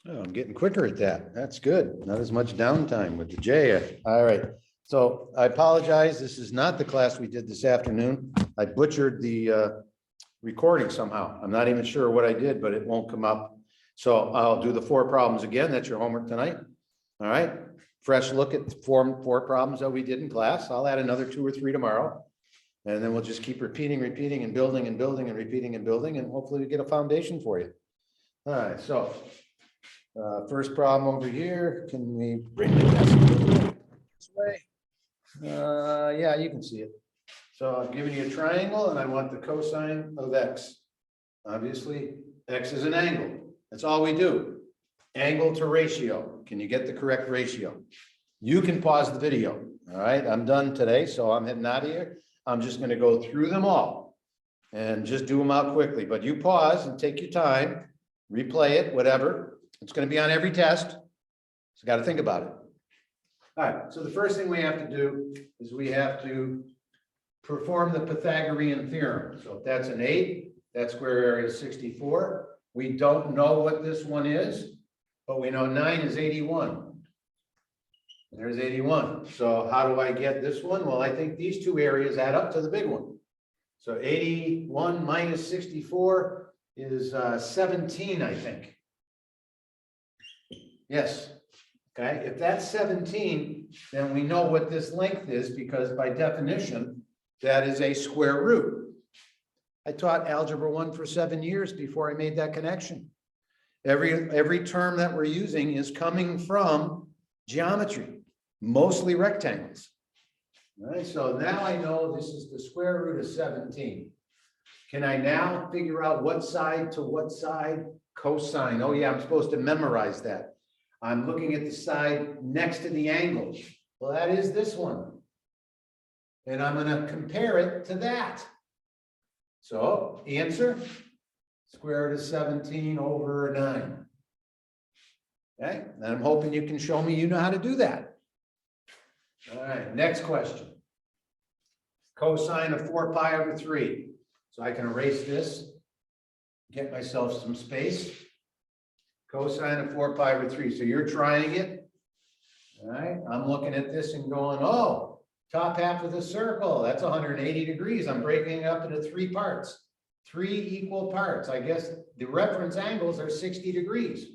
Oh, I'm getting quicker at that. That's good. Not as much downtime with the J. All right. So I apologize. This is not the class we did this afternoon. I butchered the recording somehow. I'm not even sure what I did, but it won't come up. So I'll do the 4 problems again. That's your homework tonight. All right. Fresh look at the four problems that we did in class. I'll add another 2 or 3 tomorrow. And then we'll just keep repeating and building and building and repeating and building, and hopefully we get a foundation for you. All right. So first problem over here, can we bring the desk this way? Yeah, you can see it. So I've given you a triangle and I want the cosine of X. Obviously, X is an angle. That's all we do. Angle to ratio. Can you get the correct ratio? You can pause the video. All right, I'm done today, so I'm heading out of here. I'm just going to go through them all and just do them out quickly, but you pause and take your time, replay it, whatever. It's going to be on every test. So got to think about it. All right. So the first thing we have to do is we have to perform the Pythagorean theorem. So if that's an 8, that square area is 64. We don't know what this one is, but we know 9 is 81. There's 81. So how do I get this one? Well, I think these 2 areas add up to the big one. So 81 minus 64 is 17, I think. Yes. Okay. If that's 17, then we know what this length is because by definition, that is a square root. I taught algebra 1 for 7 years before I made that connection. Every term that we're using is coming from geometry, mostly rectangles. All right, so now I know this is the square root of 17. Can I now figure out what side to what side? Cosine. Oh yeah, I'm supposed to memorize that. I'm looking at the side next to the angle. Well, that is this one. And I'm going to compare it to that. So answer, square root of 17 over 9. Okay, and I'm hoping you can show me you know how to do that. All right, next question. Cosine of 4 pi over 3. So I can erase this, get myself some space. Cosine of 4 pi over 3. So you're trying it. All right, I'm looking at this and going, oh, top half of the circle, that's 180 degrees. I'm breaking it up into 3 parts, 3 equal parts. I guess the reference angles are 60 degrees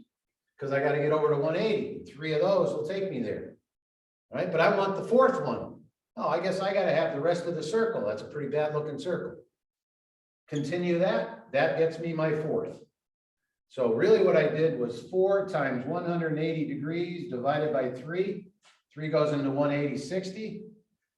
because I got to get over to 180. 3 of those will take me there. All right, but I want the 4th one. Oh, I guess I got to have the rest of the circle. That's a pretty bad looking circle. Continue that. That gets me my 4th. So really what I did was 4 times 180 degrees divided by 3. 3 goes into 180, 60.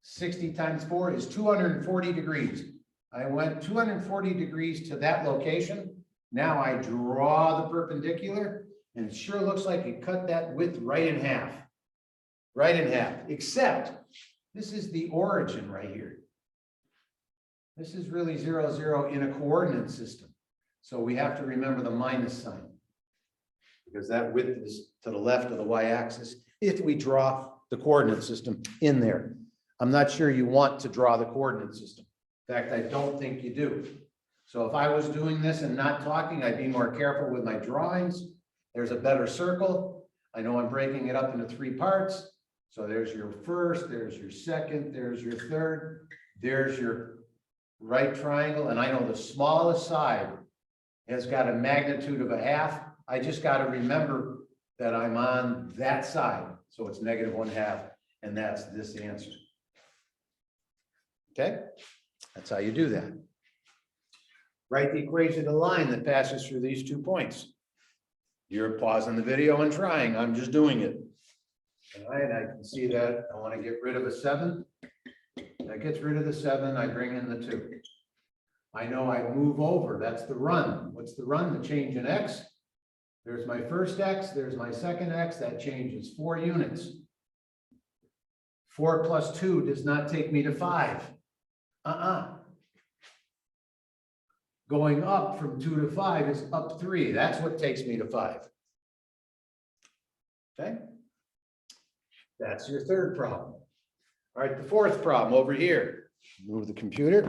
60 times 4 is 240 degrees. I went 240 degrees to that location. Now I draw the perpendicular, and it sure looks like it cut that width right in half. Right in half, except this is the origin right here. This is really 0, 0 in a coordinate system. So we have to remember the minus sign because that width is to the left of the y-axis if we draw the coordinate system in there. I'm not sure you want to draw the coordinate system. In fact, I don't think you do. So if I was doing this and not talking, I'd be more careful with my drawings. There's a better circle. I know I'm breaking it up into 3 parts. So there's your first, there's your second, there's your third, there's your right triangle. And I know the smallest side has got a magnitude of 1/2. I just got to remember that I'm on that side. So it's -1/2. And that's this answer. Okay, that's how you do that. Write the equation of the line that passes through these 2 points. You're pausing the video and trying. I'm just doing it. All right, I can see that. I want to get rid of a 7. That gets rid of the 7. I bring in the 2. I know I move over. That's the run. What's the run? The change in X. There's my first X. There's my second X. That changes 4 units. 4 plus 2 does not take me to 5. Going up from 2 to 5 is up 3. That's what takes me to 5. Okay. That's your third problem. All right, the fourth problem over here. Move the computer.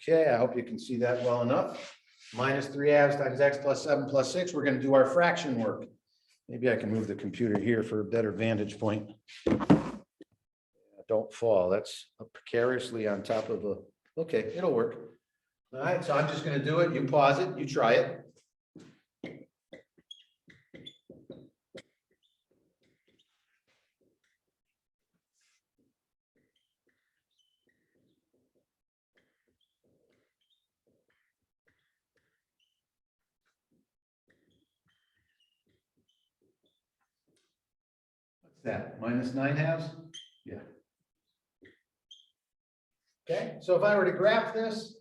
Okay, I hope you can see that well enough. Minus 3/2 times x plus 7 plus 6. We're going to do our fraction work. Maybe I can move the computer here for a better vantage point. Don't fall. That's precariously on top of a, okay, it'll work. All right, so I'm just going to do it. You pause it, you try it. That minus 9/2? Yeah. Okay, so if I were to graph this,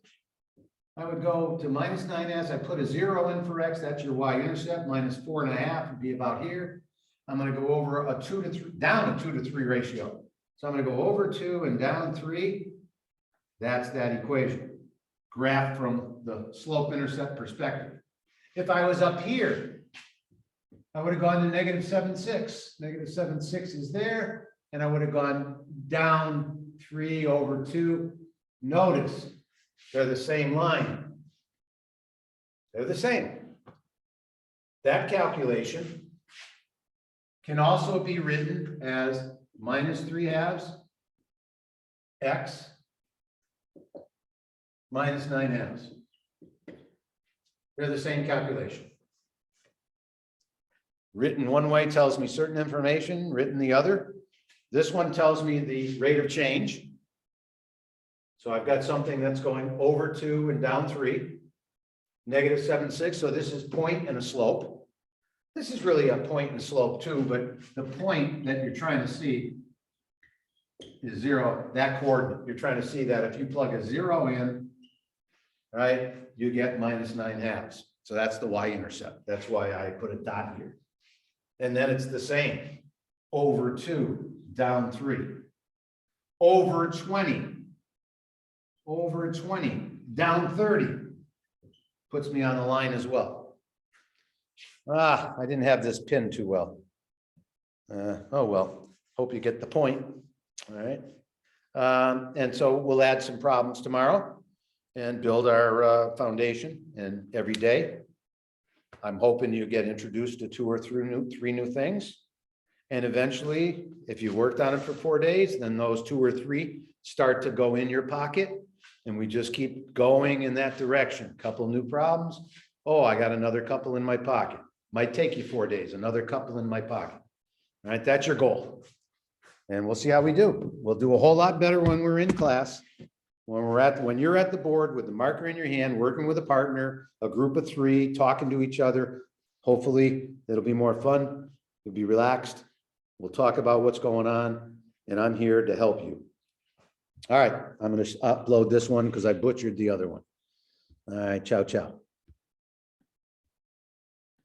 I would go to minus 9/2. I put a 0 in for x, that's your y-intercept. Minus 4.5 would be about here. I'm going to go over a 2 to 3, down a 2 to 3 ratio. So I'm going to go over 2 and down 3. That's that equation, graphed from the slope-intercept perspective. If I was up here, I would have gone to negative 7.6. Negative 7.6 is there, and I would have gone down 3 over 2. Notice they're the same line. They're the same. That calculation can also be written as minus 3/2 x minus 9/2. They're the same calculation. Written one way tells me certain information, written the other. This one tells me the rate of change. So I've got something that's going over 2 and down 3. Negative 7.6, so this is point and a slope. This is really a point and slope too, but the point that you're trying to see is 0, that coordinate. You're trying to see that if you plug a 0 in, right, you get minus 9/2. So that's the y-intercept. That's why I put a dot here. And then it's the same, over 2, down 3, over 20, down 30, puts me on the line as well. I didn't have this pinned too well. Oh, well, hope you get the point. All right. And so we'll add some problems tomorrow and build our foundation, and every day I'm hoping you get introduced to 2 or 3 new things. And eventually, if you worked on it for 4 days, then those 2 or 3 start to go in your pocket. And we just keep going in that direction. Couple new problems. Oh, I got another couple in my pocket. Might take you 4 days, another couple in my pocket. All right, that's your goal. And we'll see how we do. We'll do a whole lot better when we're in class. When you're at the board with the marker in your hand, working with a partner, a group of 3, talking to each other. Hopefully, it'll be more fun. You'll be relaxed. We'll talk about what's going on, and I'm here to help you. All right, I'm going to upload this one because I butchered the other one. All right, ciao, ciao.